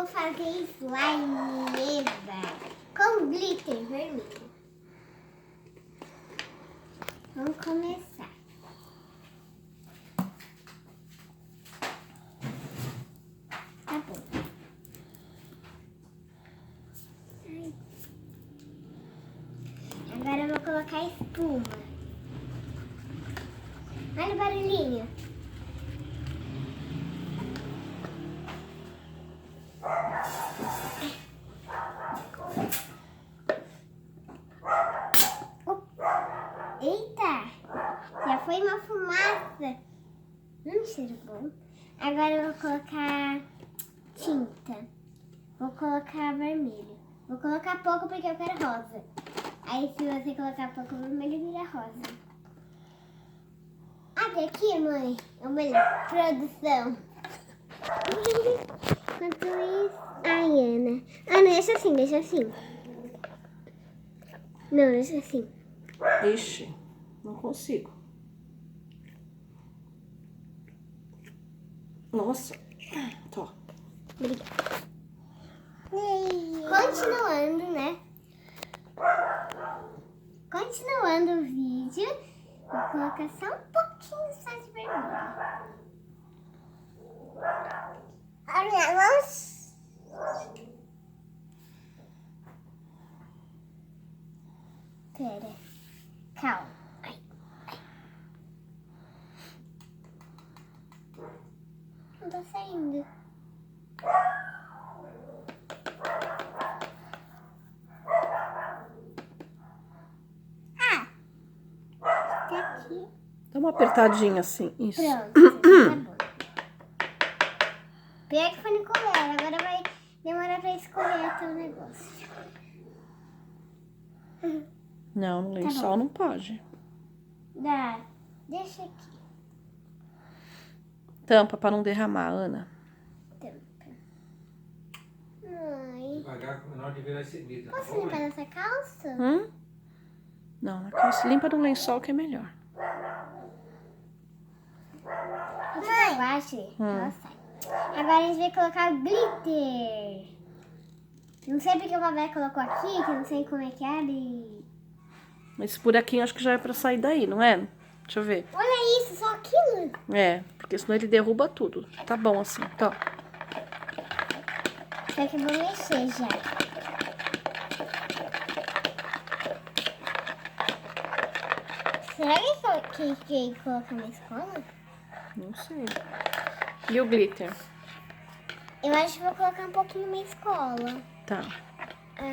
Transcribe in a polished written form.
vou fazer slime Eva com glitter vermelho. Vamos começar. Tá bom. Ai. Agora eu vou colocar espuma. Olha o barulhinho. Eita! Já foi uma fumaça. Cheiro bom. Agora eu vou colocar tinta. Vou colocar vermelho. Vou colocar pouco porque eu quero rosa. Aí se você colocar pouco vermelho, vira rosa. Até aqui, mãe. É uma produção. Enquanto isso... Ai, Ana. Ana, deixa assim, deixa assim. Não, deixa assim. Ixi, não consigo. Nossa. Tô. Obrigada. Continuando, né? Continuando o vídeo, vou colocar só um pouquinho só de vermelho. Vamos. Pera, calma. Ai. Não tá saindo. Aqui. Dá uma apertadinha assim, isso. Pronto, tá bom. Pega que foi no colher, agora vai demorar pra escorrer até o negócio. Não, no lençol não pode. Dá, deixa aqui. Tampa pra não derramar, Ana. Tampa. Ai. Devagar, com o menor de virar esse glitter. Posso limpar essa calça? Não, na calça limpa no lençol que é melhor. Aqui pra baixo, ela sai. Agora a gente vai colocar o glitter. Não sei porque o papai colocou aqui, que eu não sei como é que abre. Esse buraquinho acho que já é pra sair daí, não é? Deixa eu ver. Olha isso, só aquilo. É, porque senão ele derruba tudo. Tá bom assim, tá. Só que eu vou mexer já. Será que coloca na escola? Não sei. E o glitter? Eu acho que vou colocar um pouquinho na escola. Tá.